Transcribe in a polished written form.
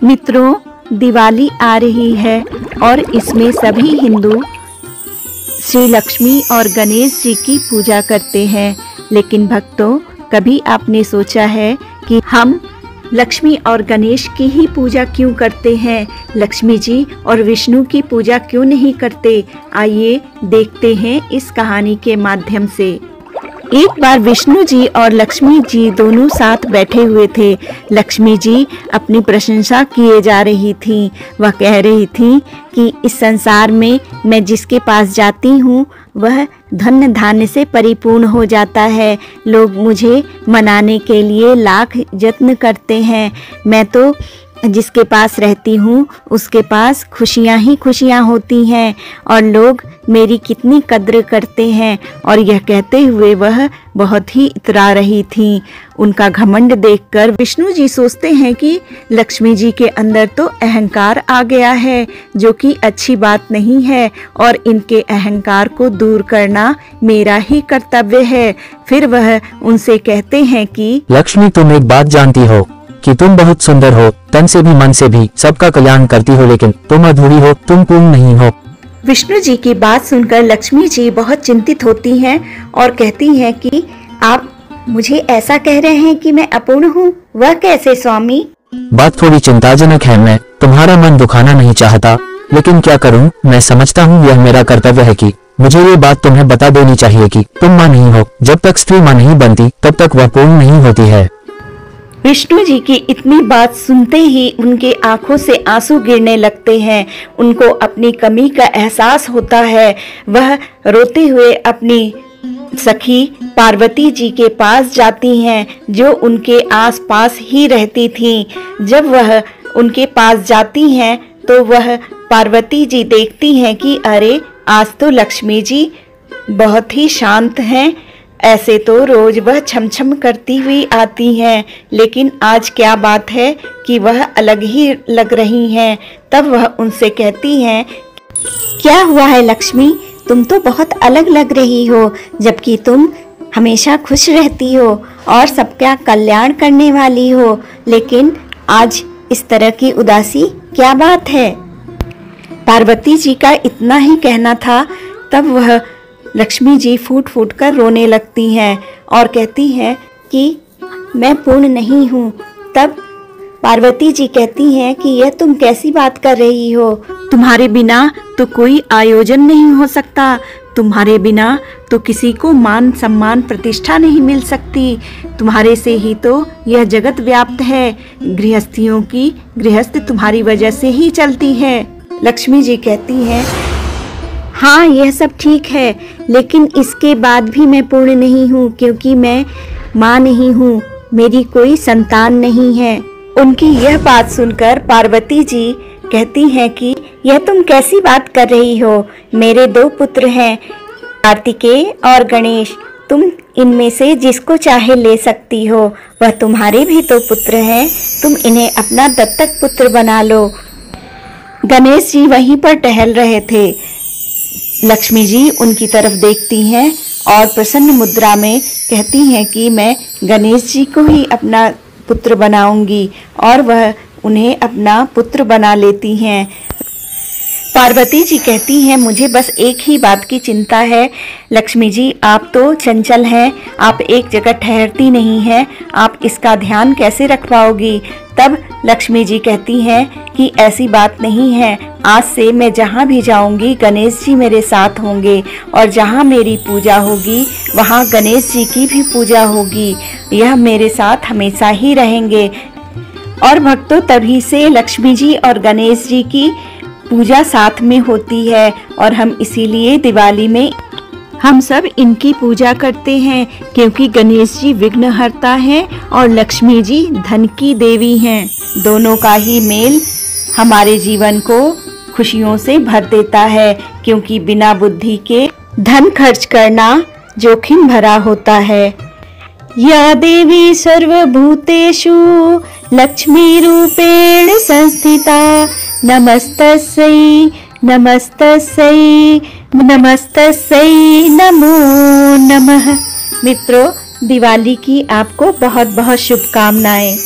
मित्रों, दिवाली आ रही है और इसमें सभी हिंदू श्री लक्ष्मी और गणेश जी की पूजा करते हैं। लेकिन भक्तों, कभी आपने सोचा है कि हम लक्ष्मी और गणेश की ही पूजा क्यों करते हैं, लक्ष्मी जी और विष्णु की पूजा क्यों नहीं करते? आइए देखते हैं इस कहानी के माध्यम से। एक बार विष्णु जी और लक्ष्मी जी दोनों साथ बैठे हुए थे। लक्ष्मी जी अपनी प्रशंसा किए जा रही थीं। वह कह रही थीं कि इस संसार में मैं जिसके पास जाती हूँ वह धन धान्य से परिपूर्ण हो जाता है। लोग मुझे मनाने के लिए लाख यत्न करते हैं। मैं तो जिसके पास रहती हूँ उसके पास खुशियाँ ही खुशियाँ होती हैं और लोग मेरी कितनी कद्र करते हैं। और यह कहते हुए वह बहुत ही इतरा रही थीं। उनका घमंड देखकर विष्णु जी सोचते हैं कि लक्ष्मी जी के अंदर तो अहंकार आ गया है, जो कि अच्छी बात नहीं है और इनके अहंकार को दूर करना मेरा ही कर्तव्य है। फिर वह उनसे कहते हैं कि लक्ष्मी, तुम एक बात जानती हो कि तुम बहुत सुंदर हो, तन से भी मन से भी सबका कल्याण करती हो, लेकिन तुम अधूरी हो, तुम पूर्ण नहीं हो। विष्णु जी की बात सुनकर लक्ष्मी जी बहुत चिंतित होती हैं और कहती हैं कि आप मुझे ऐसा कह रहे हैं कि मैं अपूर्ण हूँ? वह कैसे स्वामी? बात थोड़ी चिंताजनक है। मैं तुम्हारा मन दुखाना नहीं चाहता, लेकिन क्या करूँ, मैं समझता हूँ यह मेरा कर्तव्य है कि मुझे ये बात तुम्हें बता देनी चाहिए कि तुम माँ नहीं हो। जब तक स्त्री माँ नहीं बनती तब तक वह पूर्ण नहीं होती है। विष्णु जी की इतनी बात सुनते ही उनके आंखों से आंसू गिरने लगते हैं। उनको अपनी कमी का एहसास होता है। वह रोते हुए अपनी सखी पार्वती जी के पास जाती हैं, जो उनके आसपास ही रहती थीं। जब वह उनके पास जाती हैं तो वह पार्वती जी देखती हैं कि अरे, आज तो लक्ष्मी जी बहुत ही शांत हैं। ऐसे तो रोज वह छमछम करती हुई आती हैं, लेकिन आज क्या बात है कि वह अलग ही लग रही हैं। तब वह उनसे कहती हैं, क्या हुआ है लक्ष्मी, तुम तो बहुत अलग लग रही हो, जबकि तुम हमेशा खुश रहती हो और सबका कल्याण करने वाली हो, लेकिन आज इस तरह की उदासी क्या बात है? पार्वती जी का इतना ही कहना था। तब वह लक्ष्मी जी फूट फूट कर रोने लगती हैं और कहती हैं कि मैं पूर्ण नहीं हूँ। तब पार्वती जी कहती हैं कि यह तुम कैसी बात कर रही हो? तुम्हारे बिना तो कोई आयोजन नहीं हो सकता, तुम्हारे बिना तो किसी को मान सम्मान प्रतिष्ठा नहीं मिल सकती। तुम्हारे से ही तो यह जगत व्याप्त है। गृहस्थियों की गृहस्थ तुम्हारी वजह से ही चलती है। लक्ष्मी जी कहती हैं, हाँ यह सब ठीक है, लेकिन इसके बाद भी मैं पूर्ण नहीं हूँ, क्योंकि मैं माँ नहीं हूँ, मेरी कोई संतान नहीं है। उनकी यह बात सुनकर पार्वती जी कहती हैं कि यह तुम कैसी बात कर रही हो? मेरे 2 पुत्र हैं, कार्तिकेय और गणेश। तुम इनमें से जिसको चाहे ले सकती हो। वह तुम्हारे भी तो पुत्र हैं, तुम इन्हें अपना दत्तक पुत्र बना लो। गणेश जी वहीं पर टहल रहे थे। लक्ष्मी जी उनकी तरफ देखती हैं और प्रसन्न मुद्रा में कहती हैं कि मैं गणेश जी को ही अपना पुत्र बनाऊंगी, और वह उन्हें अपना पुत्र बना लेती हैं। पार्वती जी कहती हैं, मुझे बस एक ही बात की चिंता है लक्ष्मी जी, आप तो चंचल हैं, आप एक जगह ठहरती नहीं हैं, आप इसका ध्यान कैसे रख पाओगी? तब लक्ष्मी जी कहती हैं कि ऐसी बात नहीं है, आज से मैं जहाँ भी जाऊंगी गणेश जी मेरे साथ होंगे, और जहाँ मेरी पूजा होगी वहाँ गणेश जी की भी पूजा होगी। यह मेरे साथ हमेशा ही रहेंगे। और भक्तों, तभी से लक्ष्मी जी और गणेश जी की पूजा साथ में होती है, और हम इसीलिए दिवाली में हम सब इनकी पूजा करते हैं, क्योंकि गणेश जी विघ्नहर्ता हैं और लक्ष्मी जी धन की देवी हैं। दोनों का ही मेल हमारे जीवन को खुशियों से भर देता है, क्योंकि बिना बुद्धि के धन खर्च करना जोखिम भरा होता है। या देवी सर्वभूतेषु लक्ष्मी रूपेण संस्थिता, नमस्तस्यै नमस्तस्यै नमस्तस्यै नमो नमः। मित्रों, दिवाली की आपको बहुत बहुत शुभकामनाएं।